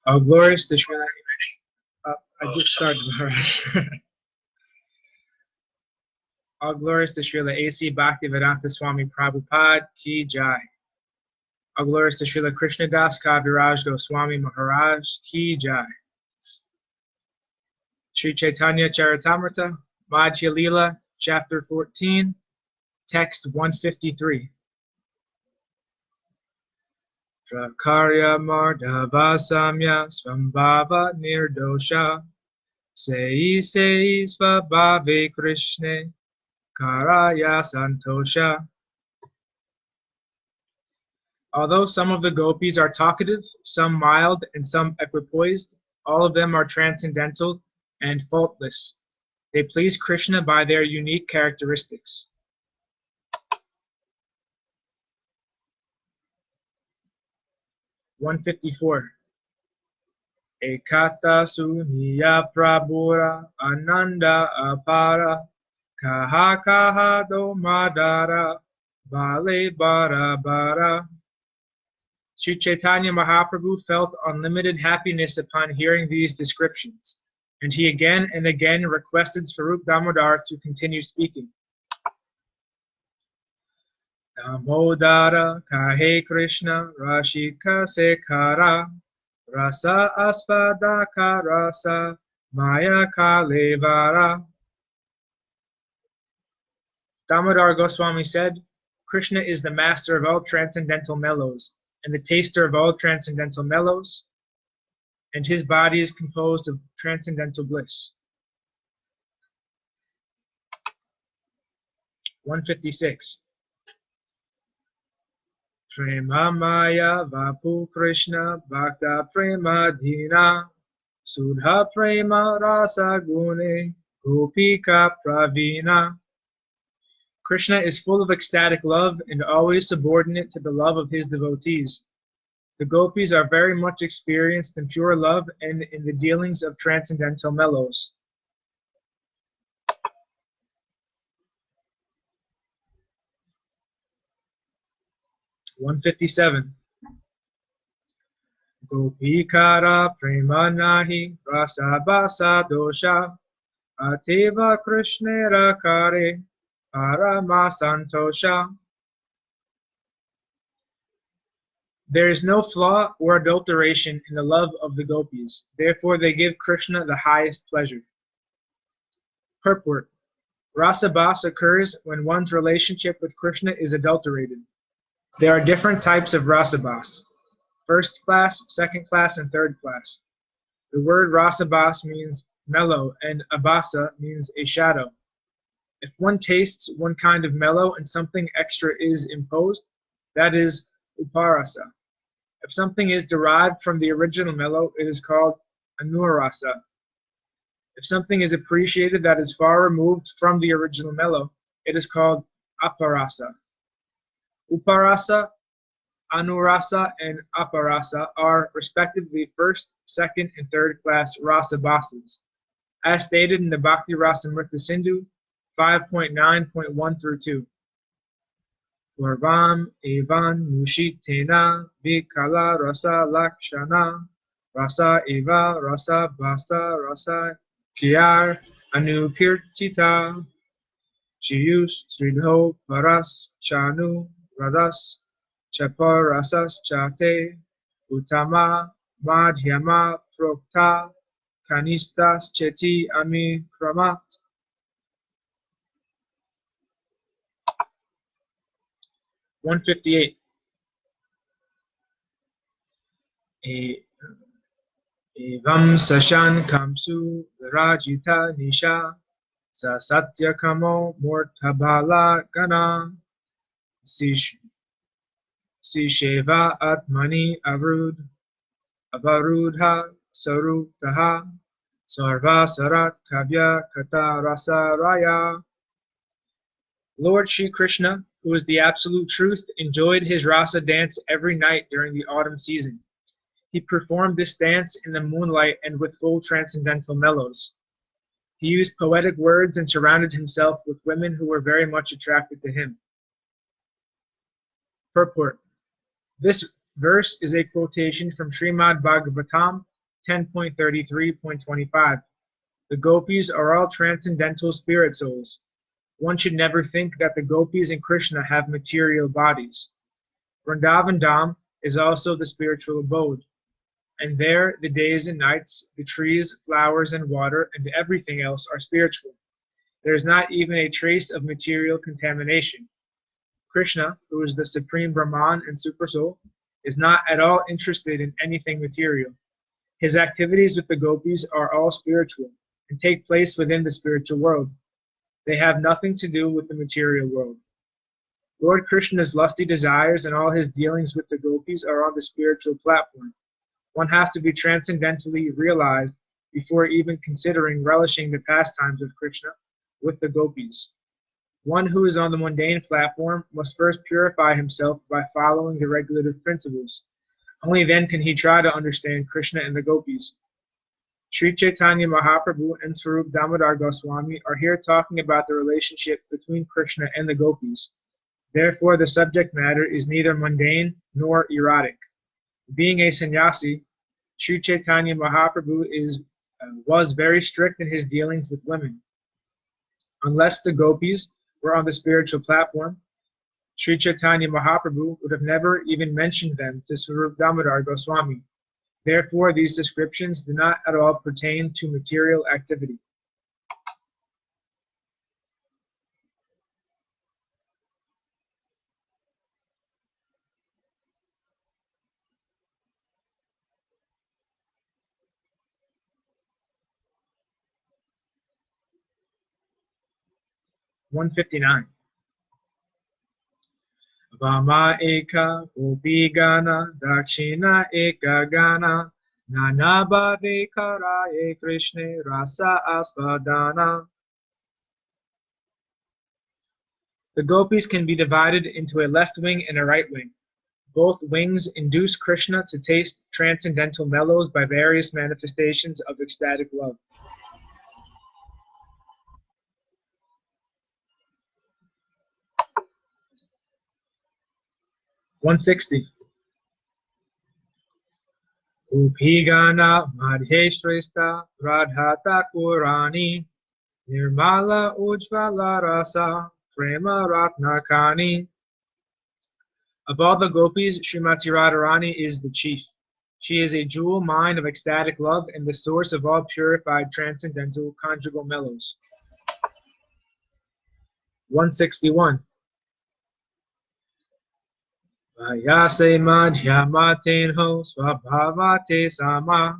All glorious to Srila. I just started. All glorious to Srila A.C. Bhaktivedanta Swami Prabhupada Ki Jai. All glorious to Srila Krishnadas Kaviraj Goswami Maharaj Ki Jai. Sri Chaitanya Charitamrta Madhya Lila, Chapter 14, Text 153. Prakarya Madhava Samya Svambhava Nirdosha Sei Svabhave Krishne Karaya Santosha. Although some of the gopis are talkative, some mild, and some equipoised, all of them are transcendental and faultless. They please Krishna by their unique characteristics. (154) Ekata Suniya Prabhura Ananda Apara Kaha Kaha Do Madara Bale Bara Bara. Sri Chaitanya Mahaprabhu felt unlimited happiness upon hearing these descriptions, and he again and again requested Swarup Damodar to continue speaking. Damodara Kahe Krishna Rashika Sekhara Rasa Aspadaka Rasa Maya Kalevara. Damodar Goswami said, Krishna is the master of all transcendental mellows, and the taster of all transcendental mellows, and his body is composed of transcendental bliss. 156. Prema Maya Vapu Krishna Bhakta Prema Dina Sudha Prema Rasa Gune Gopika Pravina. Krishna is full of ecstatic love and always subordinate to the love of his devotees. The gopis are very much experienced in pure love and in the dealings of transcendental mellows. (157) Gopikara prema nahi rasa basa dosha ateva krishnera kare parama santosha. There is no flaw or adulteration in the love of the gopis, therefore they give Krishna the highest pleasure. Purport: Rasa bas occurs when one's relationship with Krishna is adulterated. There are different types of rasa bas: first class, second class, and third class. The word rasa bas means mellow, and abasa means a shadow. If one tastes one kind of mellow and something extra is imposed, that is uparasa. If something is derived from the original mellow, it is called anurasa. If something is appreciated that is far removed from the original mellow, it is called aparasa. Uparasa, anurasa, and aparasa are respectively first, second, and third class rasa basas, as stated in the Bhakti Rasamrita Sindhu 5.9.1 through 2. Varvam evan mushitena vikala rasa lakshana rasa eva rasa basa rasa kyar anukirtita shiyus sridho paras chanu radas chapar rasas chate utama madhyama prokta kanistas cheti ami kramat. 158. Evam sashan kamsu virajita nisha sa satya kamo mortabhala gana sisheva atmani avarudha sarutaha sarva sarat kavya kata rasa raya. Lord Shri Krishna, who is the absolute truth, enjoyed his rasa dance every night during the autumn season. He performed this dance in the moonlight and with full transcendental mellows. He used poetic words and surrounded himself with women who were very much attracted to him. Purport: This verse is a quotation from Srimad Bhagavatam 10.33.25. The gopis are all transcendental spirit souls. One should never think that the gopis and Krishna have material bodies. Vrindavan Dham is also the spiritual abode, and there the days and nights, the trees, flowers, and water, and everything else are spiritual. There is not even a trace of material contamination. Krishna, who is the supreme Brahman and Supersoul, is not at all interested in anything material. His activities with the gopis are all spiritual and take place within the spiritual world. They have nothing to do with the material world. Lord Krishna's lusty desires and all his dealings with the gopis are on the spiritual platform. One has to be transcendentally realized before even considering relishing the pastimes of Krishna with the gopis. One who is on the mundane platform must first purify himself by following the regulative principles. Only then can he try to understand Krishna and the gopis. Sri Chaitanya Mahaprabhu and Swarup Damodar Goswami are here talking about the relationship between Krishna and the gopis. Therefore, the subject matter is neither mundane nor erotic. Being a sannyasi, Sri Chaitanya Mahaprabhu was very strict in his dealings with women. Unless the gopis were on the spiritual platform, Sri Chaitanya Mahaprabhu would have never even mentioned them to Swarup Damodar Goswami. Therefore, these descriptions do not at all pertain to material activity. (159) Vama eka gopi gana dakshina eka gana nanabhave karaye Krishna rasa asvadana. The gopis can be divided into a left wing and a right wing. Both wings induce Krishna to taste transcendental mellows by various manifestations of ecstatic love. (160) Upigana madhyestresta radhata kurani nirmala ujvala rasa prema ratnakani. Of all the gopis, Srimati Radharani is the chief. She is a jewel mine of ecstatic love and the source of all purified transcendental conjugal mellows. 161. Vayase madhyamatenho swabhavate sama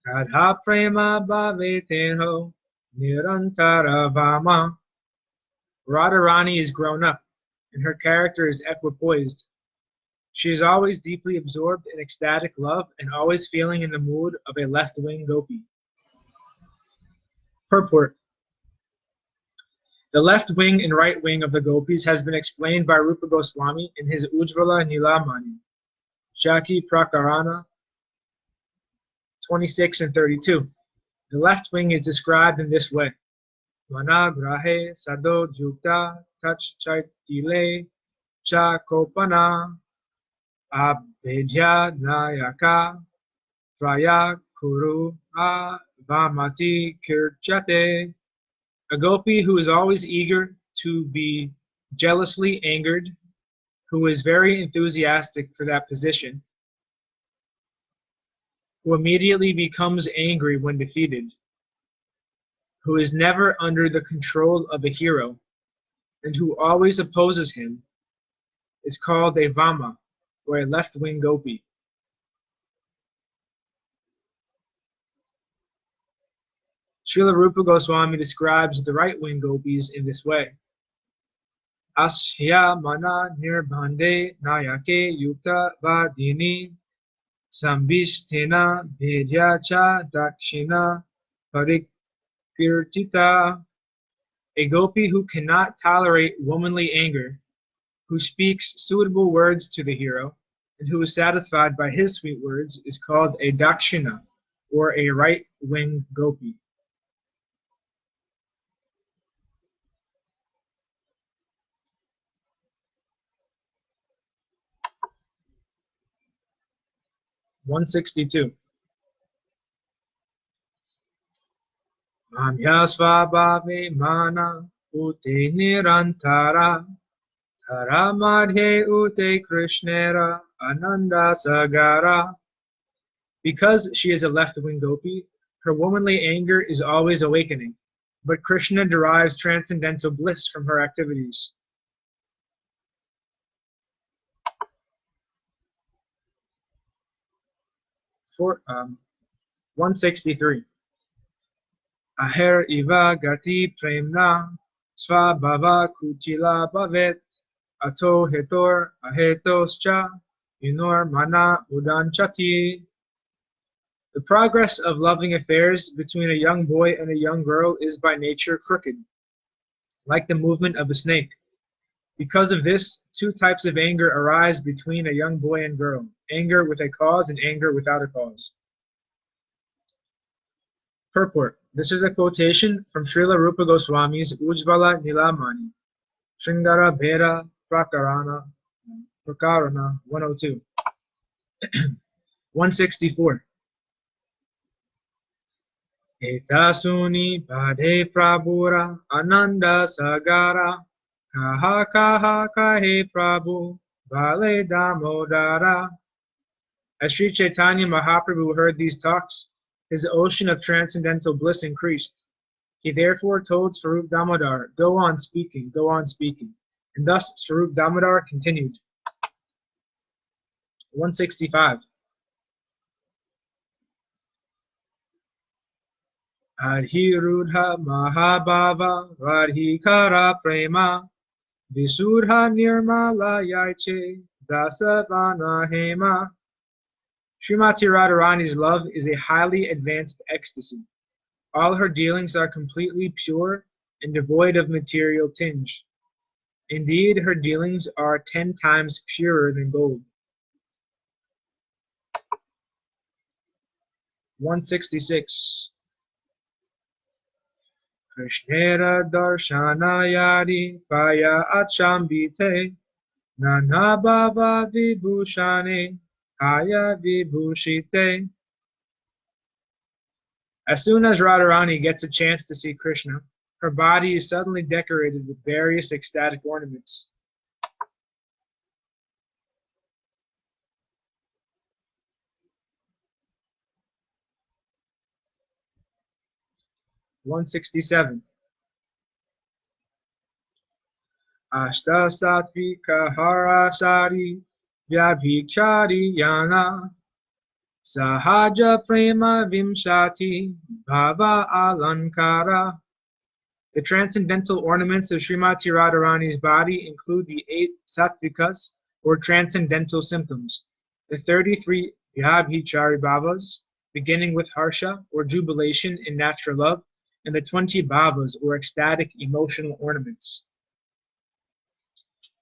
kadha prema bhavetenho nirantara vama. Radharani is grown up, and her character is equipoised. She is always deeply absorbed in ecstatic love and always feeling in the mood of a left-wing gopi. Purport. The left wing and right wing of the gopis has been explained by Rupa Goswami in his Ujjvala Nilamani, Shaki Prakarana 26 and 32. The left wing is described in this way. Managrahe sado jukta tach chaitile cha kopana abhedya nayaka praya kuru vamati kirchate. A gopi who is always eager to be jealously angered, who is very enthusiastic for that position, who immediately becomes angry when defeated, who is never under the control of a hero, and who always opposes him, is called a Vama, or a left-wing gopi. Srila Rupa Goswami describes the right-wing gopis in this way. Asya mana nirbhande nayake yukta vadini sambhishtena bhedya cha dakshina parikirtita. A gopi who cannot tolerate womanly anger, who speaks suitable words to the hero, and who is satisfied by his sweet words is called a dakshina, or a right-wing gopi. (162) Mamyasvabhave mana ute nirantara tara madhe ute krishnera ananda sagara. Because she is a left-wing gopi, her womanly anger is always awakening, but Krishna derives transcendental bliss from her activities. For 163. Aher iva gati premna svabhava kutila bhavet ato hetor ahetoscha inor mana udanchati. The progress of loving affairs between a young boy and a young girl is by nature crooked, like the movement of a snake. Because of this, two types of anger arise between a young boy and girl: anger with a cause and anger without a cause. Purport. This is a quotation from Srila Rupa Goswami's Ujjvala Nilamani, Sringara Bheda Prakarana 102. 164. Etasuni Bhade Prabhura Ananda Sagara Kaha Kaha Kahe Prabhu Bale Damodara. As Sri Chaitanya Mahaprabhu heard these talks, his ocean of transcendental bliss increased. He therefore told Swarup Damodar, go on speaking, and thus Swarup Damodar continued. 165. Adhirudha Mahabhava Radhikara Prema Visudha Nirmala Yaiche Dasavana Hema. Srimati Radharani's love is a highly advanced ecstasy. All her dealings are completely pure and devoid of material tinge. Indeed, her dealings are 10 times purer than gold. 166. Krishnera darshanayadi paya achambite nanabhava vibhushane kaya vibhushite. As soon as Radharani gets a chance to see Krishna, her body is suddenly decorated with various ecstatic ornaments. (167) Ashta satvika harasari vyabhichari yana sahaja prema vimshati bhava alankara. The transcendental ornaments of Srimati Radharani's body include the 8 sattvikas, or transcendental symptoms, the 33 vyabhichari bhavas, beginning with harsha, or jubilation in natural love, and the 20 bhavas, or ecstatic emotional ornaments.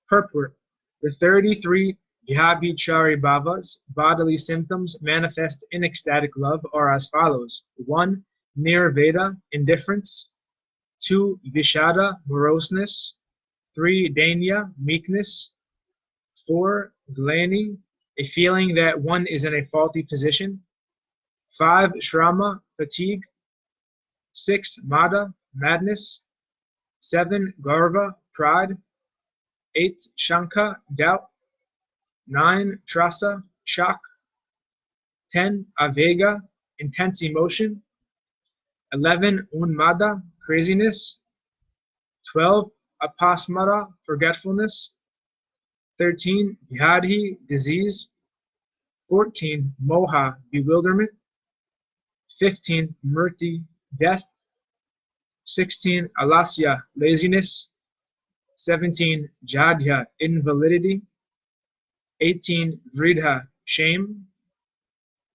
Purport. The 33 vyabhichari bhavas, bodily symptoms manifest in ecstatic love, are as follows: 1. Nirveda, indifference; 2. Vishada, moroseness; 3. Dainya, meekness; 4. Glani, a feeling that one is in a faulty position; 5. Shrama, fatigue; 6. Mada, madness; 7. Garva, pride; 8. Shanka, doubt; 9. Trasa, shock; 10. Avega, intense emotion; 11. Unmada, craziness; 12. Apasmara, forgetfulness; 13. Vyadhi, disease; 14. Moha, bewilderment; 15. Murti, death; 16. Alasya, laziness; 17. Jadhya, invalidity; 18. Vridha, shame;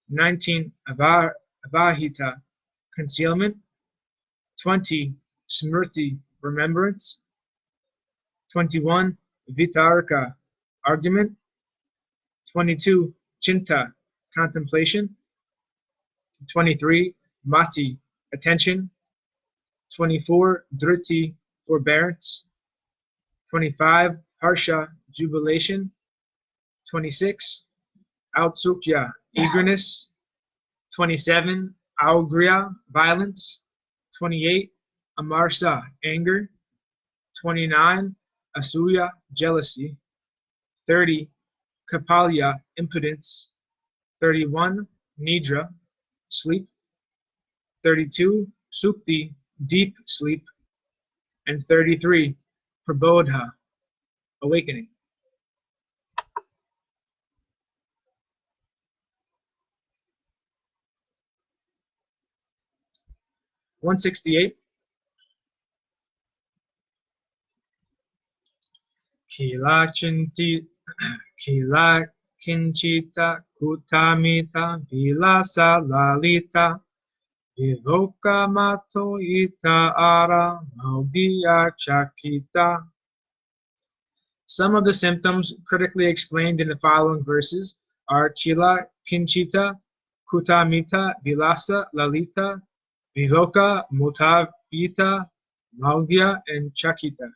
19. Avahita, concealment; 20. Smrti, remembrance; 21. Vitarka, argument; 22. Chinta, contemplation; 23. Mati, attention; 24. Driti, forbearance; 25. Harsha, jubilation; 26. Autsukya, eagerness; 27. Augriya, violence; 28. Amarsa, anger. 29. Asuya, jealousy. 30. Kapalya, impotence. 31. Nidra, sleep. 32. Sukti, deep sleep. And 33. Prabodha, awakening. (168). Kila kinchita kutamita vilasa lalita vivoka matoita ara maudiya chakita. Some of the symptoms critically explained in the following verses are Kila kinchita kutamita vilasa lalita vivoka motavita maudya and chakita.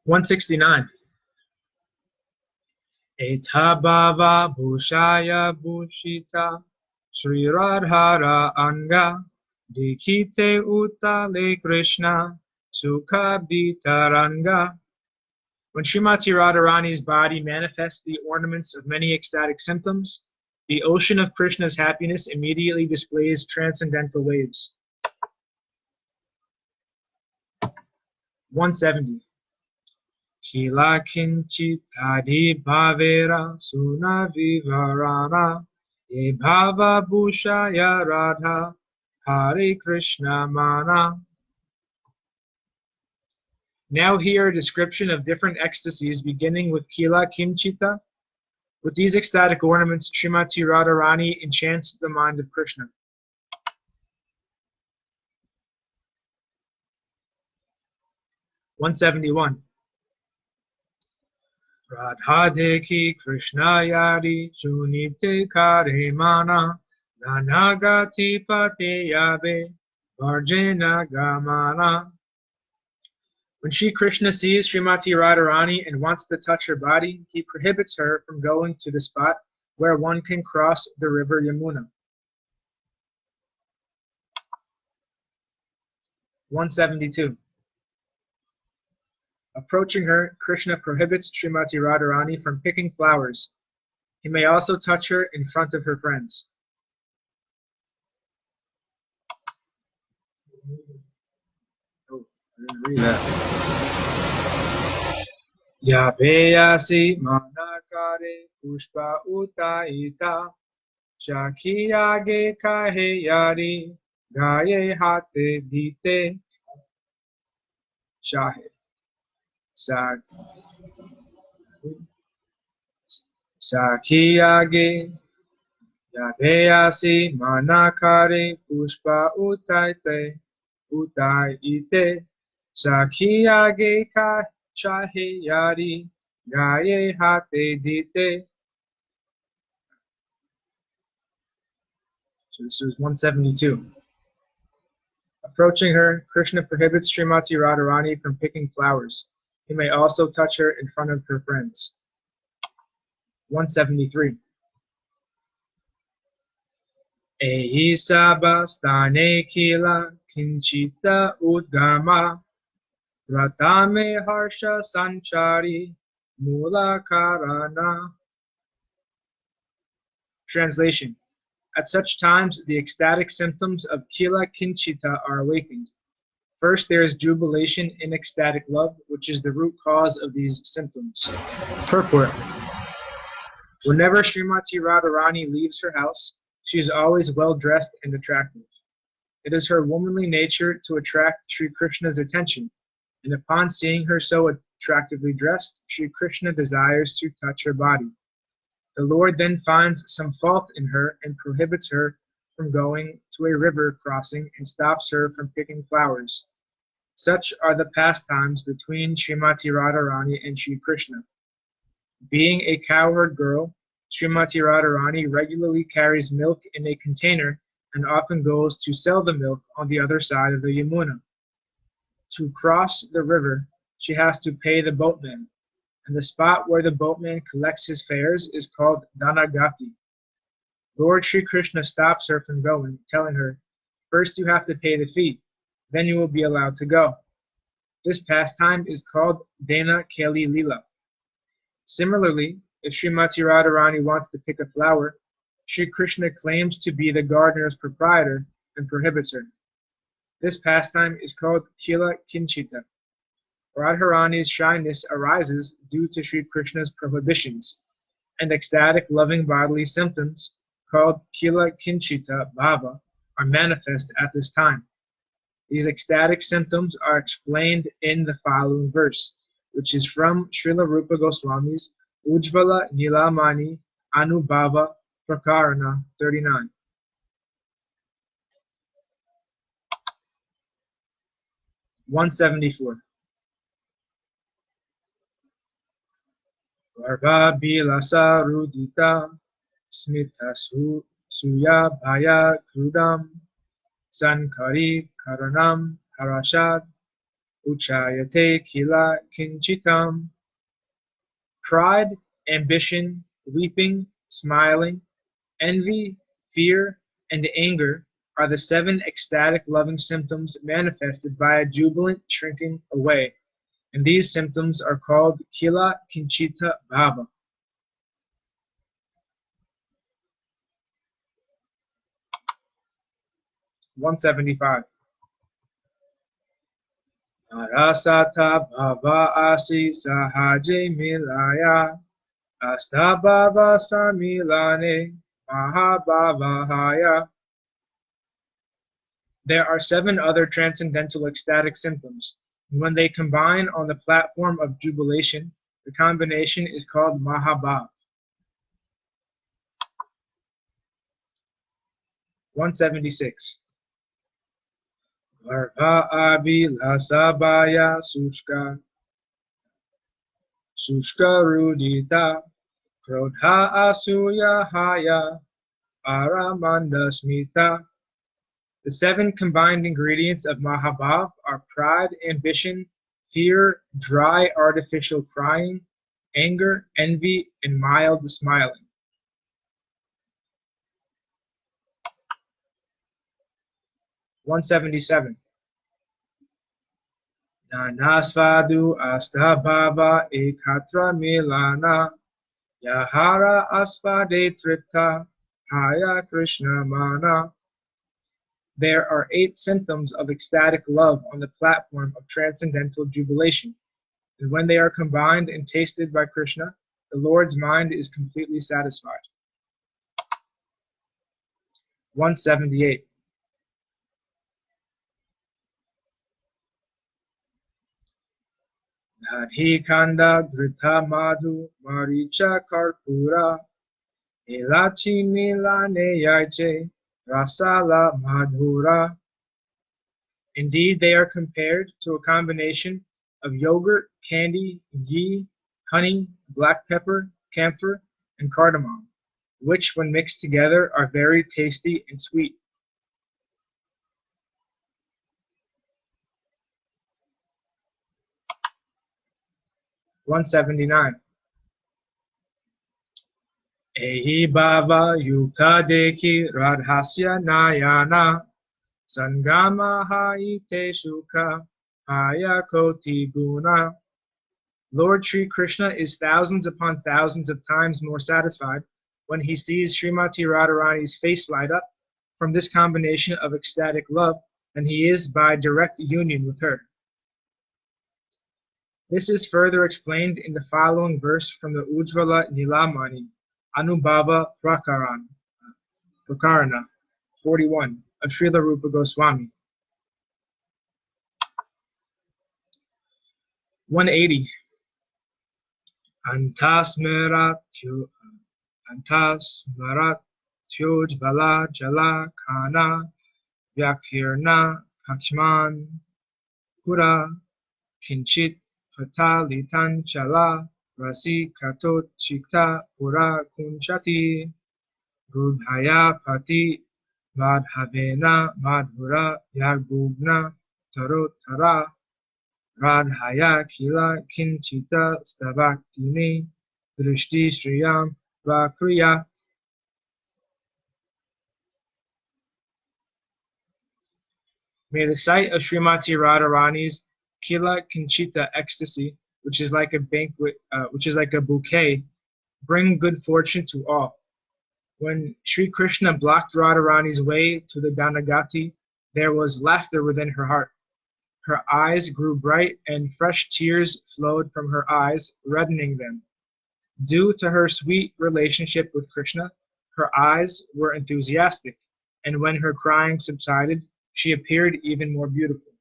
(169). Etabhava bhushaya bhushita Sri Radhara anga Dikite utale Krishna Sukhabditaranga. When Srimati Radharani's body manifests the ornaments of many ecstatic symptoms, the ocean of Krishna's happiness immediately displays transcendental waves. 170. Kila kinchit adi bhavera suna vivarana ye bhava bhushaya radha Hare Krishna mana. Now hear a description of different ecstasies beginning with Kila Kinchita. With these ecstatic ornaments, Srimati Radharani enchants the mind of Krishna. 171. Radha dekhi Krishna yadi sunite kare mana nanagati pate yabe varjena gamana. When Shri Krishna sees Srimati Radharani and wants to touch her body, he prohibits her from going to the spot where one can cross the river Yamuna. 172. Approaching her, Krishna prohibits Srimati Radharani from picking flowers. He may also touch her in front of her friends. Oh, I didn't read that. Yabeyasi manakare pushpa utaita shakiyage kahe yari gaye hate dite shahe. Sakhiyage yabeyasi manakare pushpa utaite sakhiyage ka chahe yari gaye hate dite. So this is 172. Approaching her, Krishna prohibits Srimati Radharani from picking flowers. He may also touch her in front of her friends. 173. Ehi sabastane kila kinchita udgama ratame harsha sanchari mula karana. Translation. At such times, the ecstatic symptoms of Kila Kinchita are awakened. First, there is jubilation in ecstatic love, which is the root cause of these symptoms. Purport. Whenever Srimati Radharani leaves her house, she is always well-dressed and attractive. It is her womanly nature to attract Sri Krishna's attention, and upon seeing her so attractively dressed, Sri Krishna desires to touch her body. The Lord then finds some fault in her and prohibits her from going to a river crossing and stops her from picking flowers. Such are the pastimes between Srimati Radharani and Sri Krishna. Being a cowherd girl, Srimati Radharani regularly carries milk in a container and often goes to sell the milk on the other side of the Yamuna. To cross the river, she has to pay the boatman, and the spot where the boatman collects his fares is called Dhanagati. Lord Sri Krishna stops her from going, telling her, "First you have to pay the fee, then you will be allowed to go." This pastime is called Dana Keli Lila. Similarly, if Srimati Radharani wants to pick a flower, Sri Krishna claims to be the gardener's proprietor and prohibits her. This pastime is called Kila Kinchita. Radharani's shyness arises due to Sri Krishna's prohibitions, and ecstatic loving bodily symptoms, called Kila Kinchita Bhava, are manifest at this time. These ecstatic symptoms are explained in the following verse, which is from Srila Rupa Goswami's Ujvala Nilamani Anubhava Prakarana 39. (174) Garva Bilasa Rudita Smita Suya Bhaya Krudam Sankari Karanam Harashad Uchayate Kila Kinchitam. Pride, ambition, weeping, smiling, envy, fear, and anger are the 7 ecstatic loving symptoms manifested by a jubilant shrinking away, and these symptoms are called Kila Kinchita Bhava. (175) Arasata Bhava Asi Sahaje Milaya Astabhava Samilane Mahabhavahaya. There are 7 other transcendental ecstatic symptoms, and when they combine on the platform of jubilation, the combination is called Mahabhav. 176. Garva Abhilasabhaya Sushka Rudita Krodha Asuya Haya Aramanda Smita. The 7 combined ingredients of Mahabhav are pride, ambition, fear, dry artificial crying, anger, envy, and mild smiling. 177. Nanasvadu astabhava ekatra milana yahara asvade tripta haya Krishna mana. There are 8 symptoms of ecstatic love on the platform of transcendental jubilation, and when they are combined and tasted by Krishna, the Lord's mind is completely satisfied. 178. Nadhi Kanda Grita Madhu Maricha Karpura Elachi Milane Yaiche Rasala Madhura. Indeed, they are compared to a combination of yogurt, candy, ghee, honey, black pepper, camphor, and cardamom, which, when mixed together, are very tasty and sweet. 179. Ehi bhava yukta dekhi radhasya nayana sangama haite shuka haya koti guna. Lord Sri Krishna is thousands upon thousands of times more satisfied when he sees Srimati Radharani's face light up from this combination of ecstatic love than he is by direct union with her. This is further explained in the following verse from the Ujvala Nilamani Anubhava Prakarana 41 of Srila Rupa Goswami. 180. Antasmaratyojvala jala kana vyakirna pakshman pura kinchit patalitan chala rasi kato chikta pura kunchati rudhaya pati Madhavena Madhura Yagugna Tarotara Radhaya Kila Kinchita Stavakini Drishti Shriyam Vakriya. May the sight of Srimati Radharani's Kila Kinchita ecstasy, which is like a banquet, which is like a bouquet, bring good fortune to all. When Sri Krishna blocked Radharani's way to the Danagati, there was laughter within her heart. Her eyes grew bright, and fresh tears flowed from her eyes, reddening them. Due to her sweet relationship with Krishna, her eyes were enthusiastic, and when her crying subsided, she appeared even more beautiful.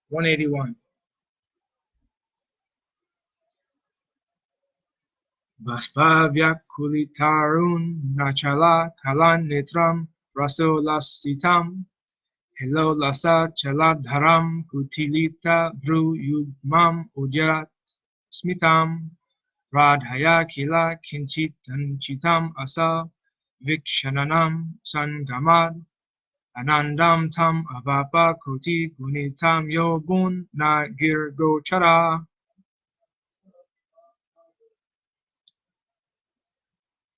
(181) Baspavyakulitarun Nachala Kalan Netram Raso Lasitam Hello Lasa Chaladharam Kutilita Bru Yugmam Udyat Smitam Radhaya Kila Kinchitan Chitam Asa Vikshananam Sangamad Anandam Tam Avapa Koti Gunitam Yobun Na Girgochara.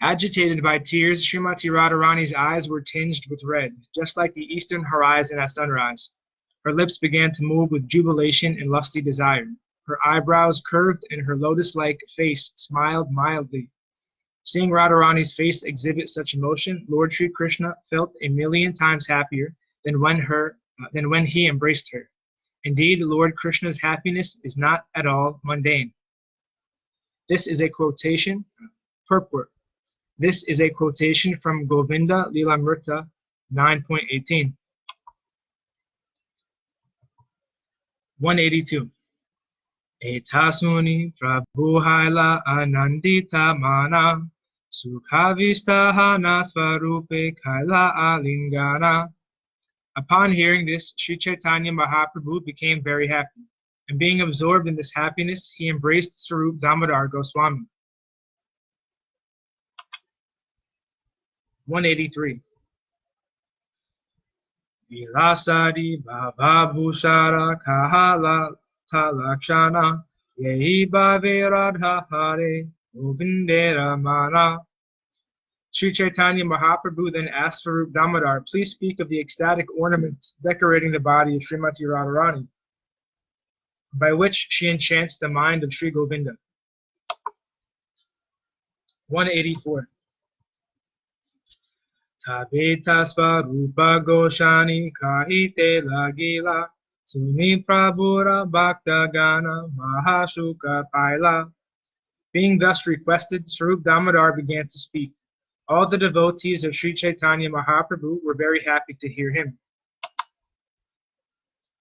Agitated by tears, Srimati Radharani's eyes were tinged with red, just like the eastern horizon at sunrise. Her lips began to move with jubilation and lusty desire. Her eyebrows curved and her lotus-like face smiled mildly. Seeing Radharani's face exhibit such emotion, Lord Sri Krishna felt 1,000,000 times happier than when he embraced her. Indeed, Lord Krishna's happiness is not at all mundane. This is a quotation, purport. This is a quotation from Govinda Lilamrita 9.18. 182. Etasmuni prabhuhaila anandita mana sukhavistahana svarupe kaila alingana. Upon hearing this, Sri Chaitanya Mahaprabhu became very happy, and being absorbed in this happiness, he embraced Swarup Damodar Goswami. 183. Vilasadi Bhavabhushara Kahala Talakshana Yehi Bhave Radha Hare Govindera Mana. Sri Chaitanya Mahaprabhu then asked Swarup Damodar, please speak of the ecstatic ornaments decorating the body of Srimati Radharani, by which she enchants the mind of Sri Govinda. 184. Tabetasva Rupa Goshani Kahite Lagila Sumi Prabhura Bhakta Gana Mahashuka Paila. Being thus requested, Swarup Damodar began to speak. All the devotees of Sri Chaitanya Mahaprabhu were very happy to hear him.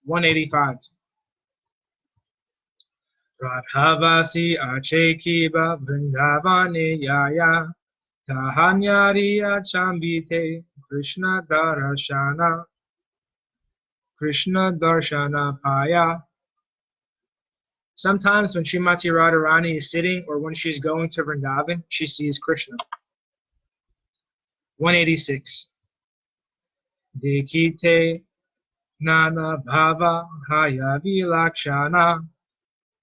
185. Radhavasi Achekiba Vrindavane Yaya Tahanyari Achambite Krishna Darshana Paya. Sometimes when Srimati Radharani is sitting or when she is going to Vrindavan, she sees Krishna. 186. Dekite Nana Bhava Hayavi Lakshana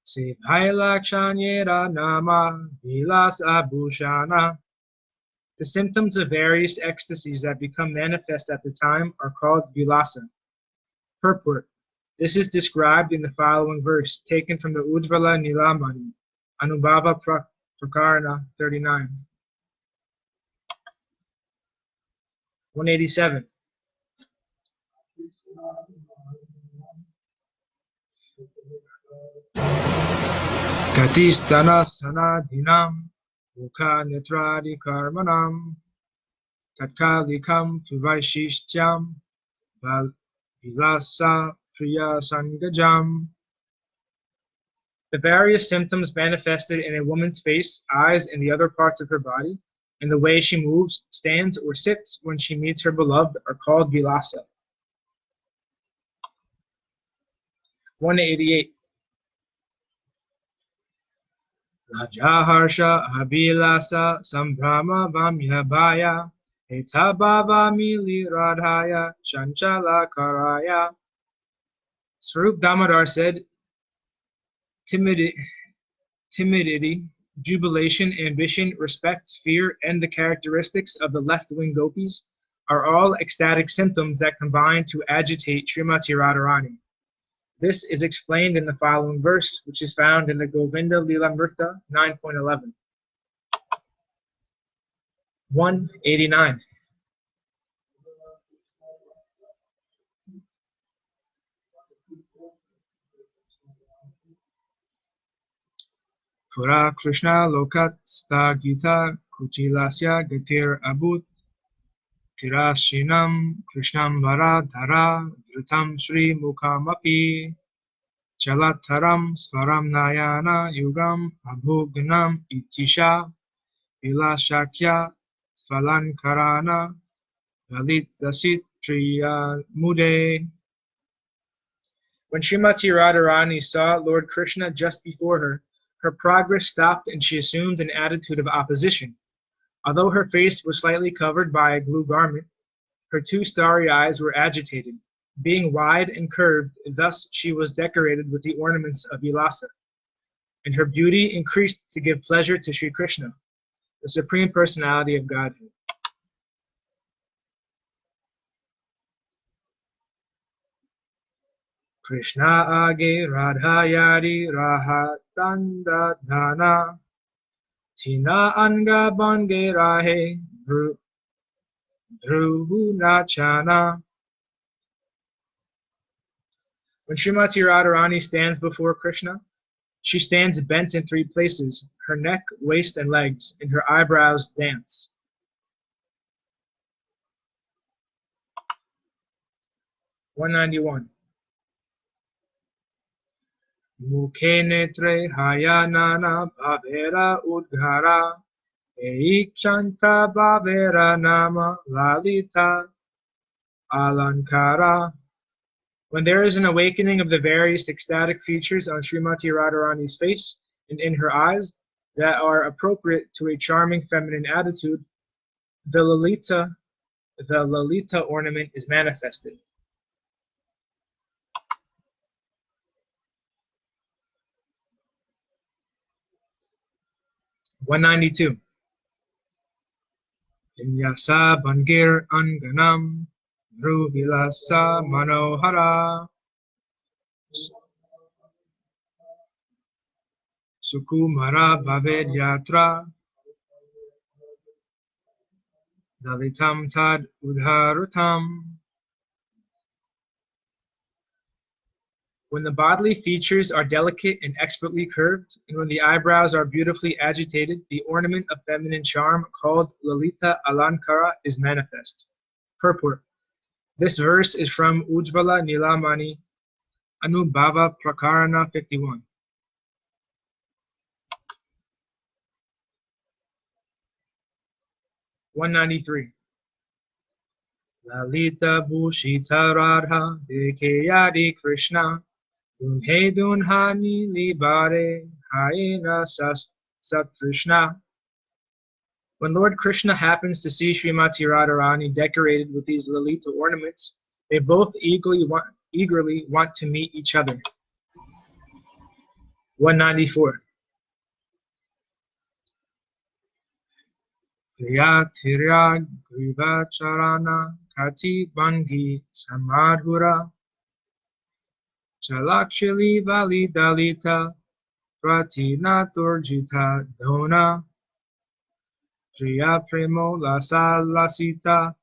Se Bhailakshanyera Nama Vilas Abhushana. The symptoms of various ecstasies that become manifest at the time are called vilasa. Purport. This is described in the following verse, taken from the Ujvala Nilamani, Anubhava Prakarana 39. 187. Katistana sanadinam Mukha netradi karmanam Tatkalikam tuvaishishtyam Vilasa priya sangajam. The various symptoms manifested in a woman's face, eyes, and the other parts of her body, and the way she moves, stands, or sits when she meets her beloved are called vilasa. 188. Rajaharsha Abhilasa Sambrahma Vamyabhaya Etabhava Mili Radhaya Chanchala Karaya. Swarup Damodar said, timidity, jubilation, ambition, respect, fear, and the characteristics of the left-wing gopis are all ecstatic symptoms that combine to agitate Srimati Radharani. This is explained in the following verse, which is found in the Govinda Lila Mrita 9.11. 189. Pura Krishna Lokat Sta Gita Kuchilasya Gatir Abut Tirashinam Krishnam Vara Dhara Dhritam Sri Mukhamapi Chalataram Svaram Nayana Yugam Abhugnam Itisha Vilashakya Svalankarana Lalit Dasit Triya Mude. When Srimati Radharani saw Lord Krishna just before her, her progress stopped and she assumed an attitude of opposition. Although her face was slightly covered by a blue garment, her two starry eyes were agitated. Being wide and curved, thus she was decorated with the ornaments of Vilasa, and her beauty increased to give pleasure to Sri Krishna, the Supreme Personality of Godhead. Krishna age Radha yadi rahatanda dhana Tina anga bange rahe dhruvu nachana. When Srimati Radharani stands before Krishna, she stands bent in three places, her neck, waist, and legs, and her eyebrows dance. 191. Mukhe netre hayanana bhavera udghara Eichanta bhavera nama lalita alankara. When there is an awakening of the various ecstatic features on Srimati Radharani's face and in her eyes that are appropriate to a charming feminine attitude, the Lalita ornament is manifested. (192) Vinyasa Bangir Anganam Dhruvilasa Manohara Sukumara Bhaved Yatra Dalitam Tad Udharutam. When the bodily features are delicate and expertly curved, and when the eyebrows are beautifully agitated, the ornament of feminine charm called Lalita Alankara is manifest. Purport. This verse is from Ujvala Nilamani Anubhava Prakarana 51. (193) Lalita Bhushita Radha Dekeyadi Krishna Dunhe Dunhani Libare Haina Satrishna. When Lord Krishna happens to see Srimati Radharani decorated with these Lalita ornaments, they both eagerly want to meet each other. 194. Priyatirya Grivacharana Kati Bangi Samadhura Chalakshili Vali Dalita Pratina Turjita Dona Priya Premo Lasa Lasita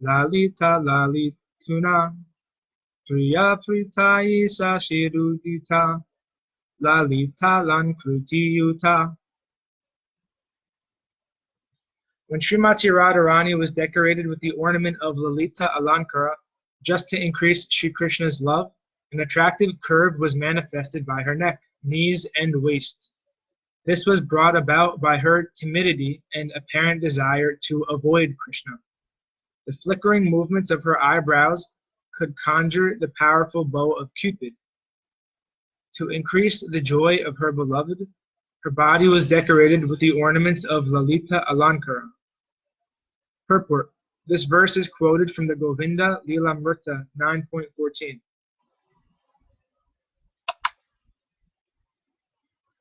Lalita Lalituna Priya Pritai Sashirudita Lalita Lankruti Yuta. When Srimati Radharani was decorated with the ornament of Lalita Alankara, just to increase Sri Krishna's love, an attractive curve was manifested by her neck, knees, and waist. This was brought about by her timidity and apparent desire to avoid Krishna. The flickering movements of her eyebrows could conjure the powerful bow of Cupid. To increase the joy of her beloved, Her body was decorated with the ornaments of Lalita Alankara. Purport. This verse is quoted from the Govinda Lila Mrta 9.14.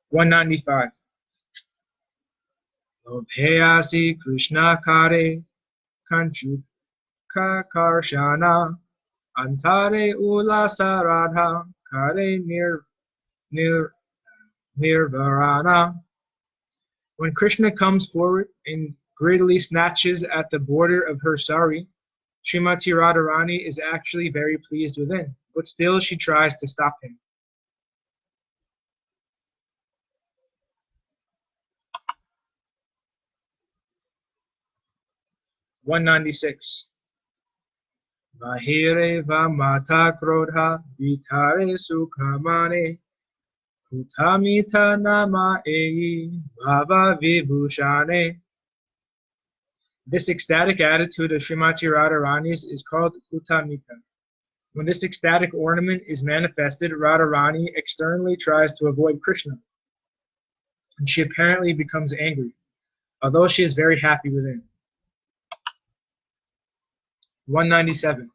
195. Lobheyasi Krishna Kare Kanchuka Karshana Antare Ulasa Radha Kare Nirvarana. When Krishna comes forward and greedily snatches at the border of her sari, Srimati Radharani is actually very pleased within, but still she tries to stop him. "196. Vahire vamata krodha vitare sukhamane kutamita nama eyi bhava vibhushane." This ecstatic attitude of Srimati Radharani's is called kutamita. When this ecstatic ornament is manifested, Radharani externally tries to avoid Krishna, and she apparently becomes angry, although she is very happy within. 197.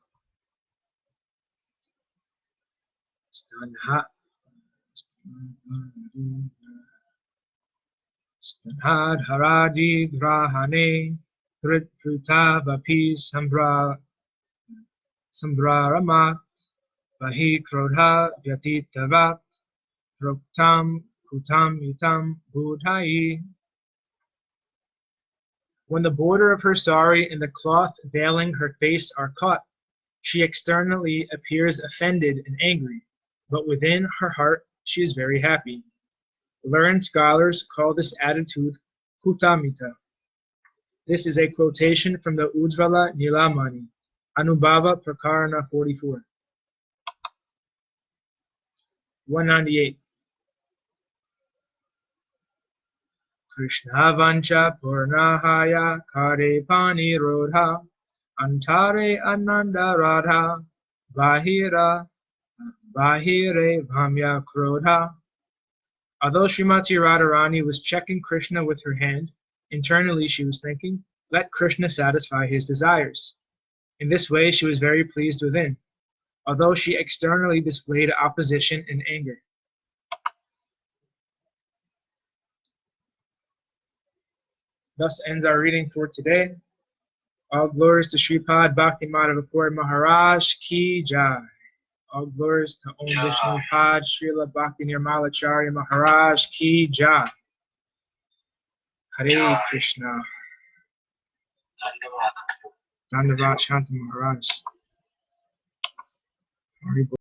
Stanadharadi grahane Tritruta vapi sambraramat vahi krodha vyatitavat proktam kutam itam budhai. When the border of her sari and the cloth veiling her face are caught, she externally appears offended and angry, but within her heart she is very happy. Learned scholars call this attitude kutamita. This is a quotation from the Ujjvala Nilamani, Anubhava Prakarana 44. 198. Krishna vancha purnahaya kare pani rodha antare ananda radha bahire bhamya krodha. Although Srimati Radharani was checking Krishna with her hand, internally she was thinking, let Krishna satisfy his desires. In this way she was very pleased within, although she externally displayed opposition and anger. Thus ends our reading for today. All glories to Sripad Bhakti Madhava Puri Maharaj Ki Jai. All glories to Om Vishnupad Srila Bhakti Nirmala Charya Maharaj Ki Jai. Hare Krishna. Dhanyavad Shanta Maharaj. Haribol.